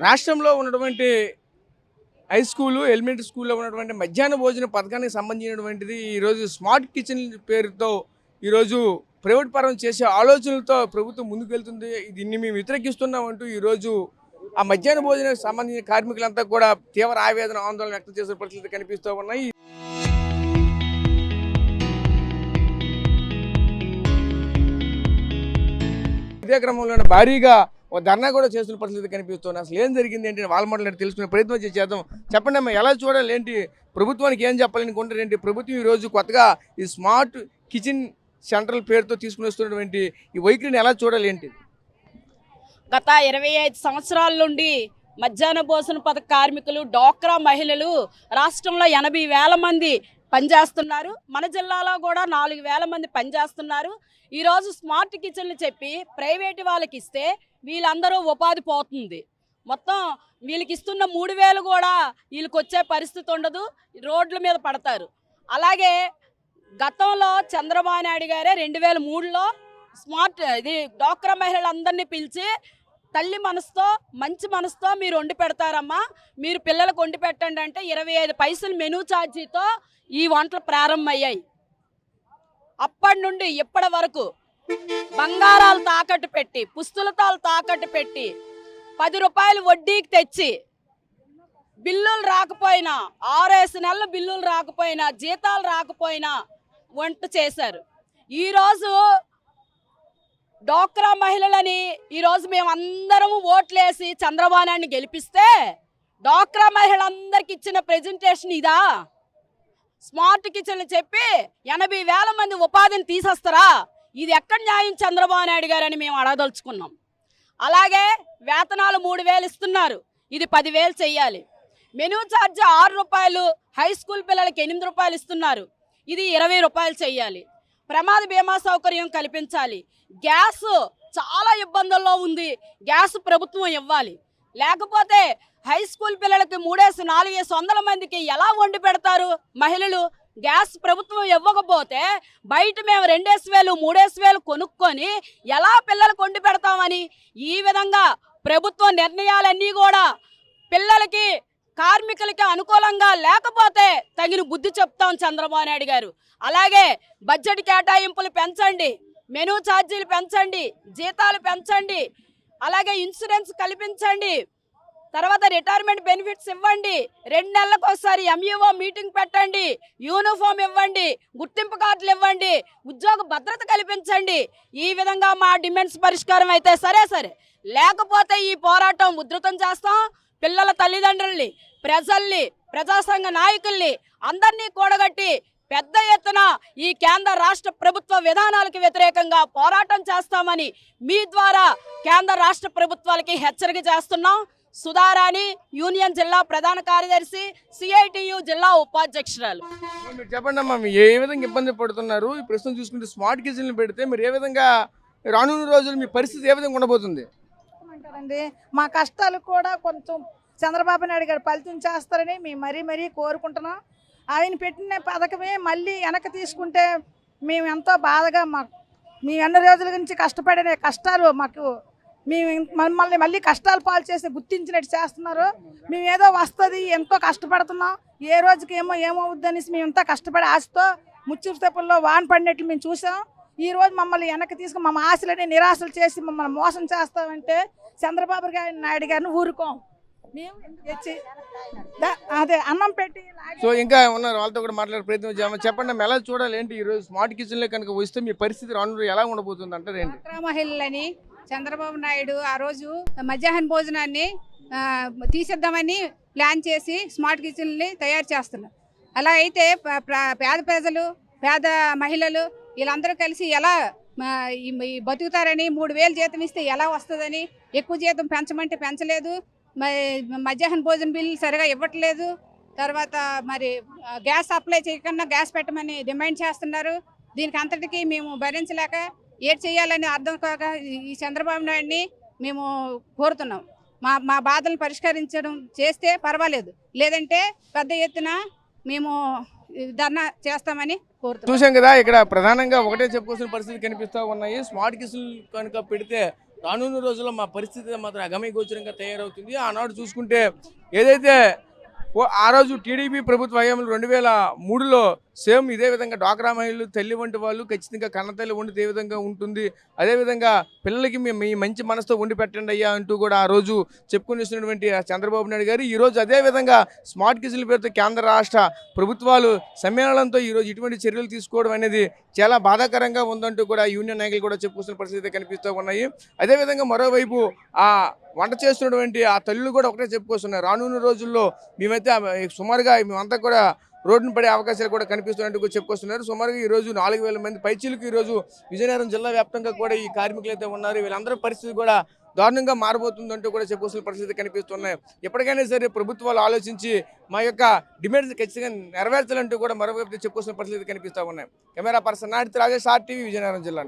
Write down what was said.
రాష్ట్రంలో ఉన్నటువంటి high school, elementary స్కూల్లో ఉన్నటువంటి మధ్యాహ్న భోజన పథకానికి సంబంధించినటువంటిది ఈరోజు స్మార్ట్ కిచెన్ పేరుతో ఈరోజు ప్రైవేట్ పరం చేసే ఆలోచనలతో ప్రభుత్వం ముందుకు వెళ్తుంది. దీన్ని మేము వ్యతిరేకిస్తున్నామంటూ ఈరోజు ఆ మధ్యాహ్న భోజనానికి సంబంధించిన కార్మికులంతా కూడా తీవ్ర ఆవేదన, ఆందోళన వ్యక్తం చేసే పరిస్థితులు కనిపిస్తూ ఉన్నాయి. ఇదే క్రమంలో భారీగా ఒక ధర్నా కూడా చేస్తున్న పరిస్థితి కనిపిస్తుంది. అసలు ఏం జరిగింది ఏంటి వాళ్ళ మాట్లాడి తెలుసుకునే ప్రయత్నం చేద్దాం. చెప్పండి అమ్మా, ఎలా చూడాలి ఏంటి, ప్రభుత్వానికి ఏం చెప్పాలనుకుంటారు ఏంటి? ప్రభుత్వం ఈరోజు కొత్తగా ఈ స్మార్ట్ కిచెన్ సెంట్రల్ పేరుతో తీసుకుని వస్తున్నటువంటి ఈ వైఖరిని ఎలా చూడాలి ఏంటి? గత 25 సంవత్సరాల నుండి మధ్యాహ్న భోజన పథక కార్మికులు, డ్వాక్రా మహిళలు రాష్ట్రంలో 80,000 మంది పనిచేస్తున్నారు. మన జిల్లాలో కూడా 4,000 మంది పనిచేస్తున్నారు. ఈరోజు స్మార్ట్ కిచెన్లు చెప్పి ప్రైవేటు వాళ్ళకి ఇస్తే వీళ్ళందరూ ఉపాధి పోతుంది. మొత్తం వీళ్ళకి ఇస్తున్న 3,000 కూడా వీళ్ళకి వచ్చే పరిస్థితి ఉండదు, రోడ్ల మీద పడతారు. అలాగే గతంలో చంద్రబాబు నాయుడు గారే 2003లో ఇది డ్వాక్రా మహిళలందరినీ పిలిచి తల్లి మనసుతో, మంచి మనసుతో మీరు వండి పెడతారమ్మా, మీరు పిల్లలకు వండి పెట్టండి అంటే 25 పైసలు మెనూ ఛార్జీతో ఈ వంటలు ప్రారంభమయ్యాయి. అప్పటి నుండి ఇప్పటి వరకు బంగారాలు తాకట్టు పెట్టి, పుస్తులతాలు తాకట్టు పెట్టి 10 రూపాయలు వడ్డీకి తెచ్చి బిల్లులు రాకపోయినా, 6 నెలల బిల్లులు రాకపోయినా, జీతాలు రాకపోయినా వంట చేశారు. ఈరోజు డ్వాక్రా మహిళలని ఈరోజు మేము అందరము ఓట్లేసి చంద్రబాబు నాయుడిని గెలిపిస్తే డ్వాక్రా మహిళలందరికి ఇచ్చిన ప్రెజెంటేషన్ ఇదా? స్మార్ట్ కిచెన్లు చెప్పి 80,000 మంది ఉపాధిని తీసేస్తారా? ఇది ఎక్కడ న్యాయం చంద్రబాబు నాయుడు గారని మేము అడగదలుచుకున్నాం. అలాగే వేతనాలు 3,000 ఇస్తున్నారు, ఇది 10,000 చెయ్యాలి. మెనూ ఛార్జ్ 6 రూపాయలు, హై స్కూల్ పిల్లలకి 8 రూపాయలు ఇస్తున్నారు, ఇది 20 రూపాయలు చెయ్యాలి. ప్రమాద బీమా సౌకర్యం కల్పించాలి. గ్యాస్ చాలా ఇబ్బందుల్లో ఉంది, గ్యాస్ ప్రభుత్వం ఇవ్వాలి. లేకపోతే హై స్కూల్ పిల్లలకి 3,400 మందికి ఎలా వండి పెడతారు మహిళలు? గ్యాస్ ప్రభుత్వం ఇవ్వకపోతే బయట మేము 2,000, 3,000 కొనుక్కొని ఎలా పిల్లలకు వండి పెడతామని ఈ విధంగా ప్రభుత్వ నిర్ణయాలన్నీ కూడా పిల్లలకి, కార్మికులకి అనుకూలంగా లేకపోతే తగిన బుద్ధి చెప్తాం చంద్రబాబు నాయుడు గారు. అలాగే బడ్జెట్ కేటాయింపులు పెంచండి, మెనూ ఛార్జీలు పెంచండి, జీతాలు పెంచండి, అలాగే ఇన్సూరెన్స్ కల్పించండి, తర్వాత రిటైర్మెంట్ బెనిఫిట్స్ ఇవ్వండి, 2 నెలలకు ఒకసారి ఎంఈఓ మీటింగ్ పెట్టండి, యూనిఫామ్ ఇవ్వండి, గుర్తింపు కార్డులు ఇవ్వండి, ఉద్యోగ భద్రత కల్పించండి. ఈ విధంగా మా డిమాండ్స్ పరిష్కారం అయితే సరే, లేకపోతే ఈ పోరాటం ఉధృతం చేస్తాం. పిల్లల తల్లిదండ్రుల్ని, ప్రజల్ని, ప్రజాసంఘ నాయకుల్ని అందరినీ కూడగట్టి పెద్ద ఎత్తున ఈ కేంద్ర రాష్ట్ర ప్రభుత్వ విధానాలకు వ్యతిరేకంగా పోరాటం చేస్తామని మీ ద్వారా కేంద్ర రాష్ట్ర ప్రభుత్వాలకి హెచ్చరిక చేస్తున్నాం. సుధారాణి, యూనియన్ జిల్లా ప్రధాన కార్యదర్శి, సిఐటియు జిల్లా ఉపాధ్యక్షురాలు. మీరు చెప్పండి అమ్మా, మీరు ఏ విధంగా ఇబ్బంది పడుతున్నారు? ఈ ప్రస్తుతం చూసుకుంటే స్మార్ట్ కిచెన్లు పెడితే మీరు ఏ విధంగా రానున్న రోజులు మీ పరిస్థితి ఏ విధంగా ఉండబోతుంది? మా కష్టాలు కూడా కొంచెం చంద్రబాబు నాయుడు గారు ఫలితం చేస్తారని మేము మరీ కోరుకుంటున్నాం. ఆయన పెట్టిన పథకమే మళ్ళీ వెనక్కి తీసుకుంటే మేము ఎంతో బాధగా, మేము ఎన్ని రోజుల నుంచి కష్టపడిన కష్టాలు మాకు మమ్మల్ని మళ్ళీ కష్టాలు పాలు చేసి గుర్తించినట్టు చేస్తున్నారు. మేము ఏదో వస్తుంది, ఎంతో కష్టపడుతున్నాం, ఏ రోజుకి ఏమవుద్దనేసి మేము ఎంతో కష్టపడి ఆశతో ముచ్చురు తెప్పుల్లో వాన పడినట్లు మేము చూసాం. ఈ రోజు మమ్మల్ని వెనక్కి తీసుకుని మా ఆశలని నిరాశలు చేసి మమ్మల్ని మోసం చేస్తామంటే చంద్రబాబు నాయుడు గారిని ఊరుకోం. మేము అదే అన్నం పెట్టి సో ఇంకా ఉన్నారు, వాళ్ళతో కూడా మాట్లాడే ప్రయత్నం చేయాలి. చెప్పండి ఎలా చూడాలి ఏంటి ఈరోజు స్మార్ట్ కిచెన్లో కనుక వస్తే మీ పరిస్థితి రాను ఎలా ఉండబోతుంది అంటారు ఏంటి? డ్వాక్రా మహిళలని చంద్రబాబు నాయుడు ఆ రోజు మధ్యాహ్న భోజనాన్ని తీసేద్దామని ప్లాన్ చేసి స్మార్ట్ కిచెన్ని తయారు చేస్తున్నారు. అలా అయితే పేద ప్రజలు, పేద మహిళలు వీళ్ళందరూ కలిసి ఎలా బతుకుతారని, 3,000 జీతం ఇస్తే ఎలా వస్తుందని, ఎక్కువ జీతం పెంచమంటే పెంచలేదు, మధ్యాహ్న భోజన బిల్లు సరిగా ఇవ్వట్లేదు, తర్వాత మరి గ్యాస్ సప్లై చేయకుండా గ్యాస్ పెట్టమని డిమాండ్ చేస్తున్నారు. దీనికి అంతటికీ మేము భరించలేక ఏం చేయాలని అర్థం కాక ఈ చంద్రబాబు నాయుడిని మేము కోరుతున్నాం. మా బాధలను పరిష్కరించడం చేస్తే పర్వాలేదు, లేదంటే పెద్ద ఎత్తున మేము ధర్నా చేస్తామని కోరుతున్నాం. చూసాం కదా, ఇక్కడ ప్రధానంగా ఒకటే చెప్పుకోవాల్సిన పరిస్థితి కనిపిస్తూ ఉన్నాయి. స్మార్ట్ కిచెన్ కనుక పెడితే రానున్న రోజుల్లో మా పరిస్థితి మాత్రం అగమ్యగోచరంగా తయారవుతుంది. ఆనాడు చూసుకుంటే ఏదైతే ఆ రోజు టీడీపీ ప్రభుత్వ హయాంలో 2003లో సేమ్ ఇదే విధంగా డ్వాక్రా మహిళలు తల్లి వంటి వాళ్ళు ఖచ్చితంగా కన్నతల్లి వండితే ఏ విధంగా ఉంటుంది, అదేవిధంగా పిల్లలకి మేము మీ మంచి మనసుతో వండి పెట్టండి అయ్యా అంటూ కూడా ఆ రోజు చెప్పుకొని వస్తున్నటువంటి చంద్రబాబు నాయుడు గారు ఈరోజు అదేవిధంగా స్మార్ట్ కిచెన్ల పేరుతో కేంద్ర రాష్ట్ర ప్రభుత్వాలు సమ్మేళనంతో ఈరోజు ఇటువంటి చర్యలు తీసుకోవడం అనేది చాలా బాధాకరంగా ఉందంటూ కూడా యూనియన్ నాయకులు కూడా చెప్పుకొస్తున్న పరిస్థితి కనిపిస్తూ ఉన్నాయి. అదేవిధంగా మరోవైపు ఆ వంట చేస్తున్నటువంటి ఆ తల్లులు కూడా ఒకటే చెప్పుకొస్తున్నారు, రానున్న రోజుల్లో మేమైతే సుమారుగా మేమంతా కూడా రోడ్డును పడే అవకాశాలు కూడా కనిపిస్తున్నట్టు చెప్పుకొస్తున్నారు. సుమారుగా ఈరోజు 4000 మంది పైచీలకు ఈరోజు విజయనగరం జిల్లా వ్యాప్తంగా కూడా ఈ కార్మికులు అయితే ఉన్నారు. వీళ్ళందరూ పరిస్థితి కూడా దారుణంగా మారబోతుందంటూ కూడా చెప్పుకొస్తున్న పరిస్థితి కనిపిస్తున్నాయి. ఎప్పటికైనా సరే ప్రభుత్వాలు ఆలోచించి మా యొక్క డిమాండ్స్ ఖచ్చితంగా నెరవేర్చాలంటూ కూడా మరోవైపు చెప్పుకొస్తున్న పరిస్థితి కనిపిస్తూ ఉన్నాయి. కెమెరా పర్సన్ నాటి రాజేష్ RTV విజయనగరం జిల్లా నుంచి.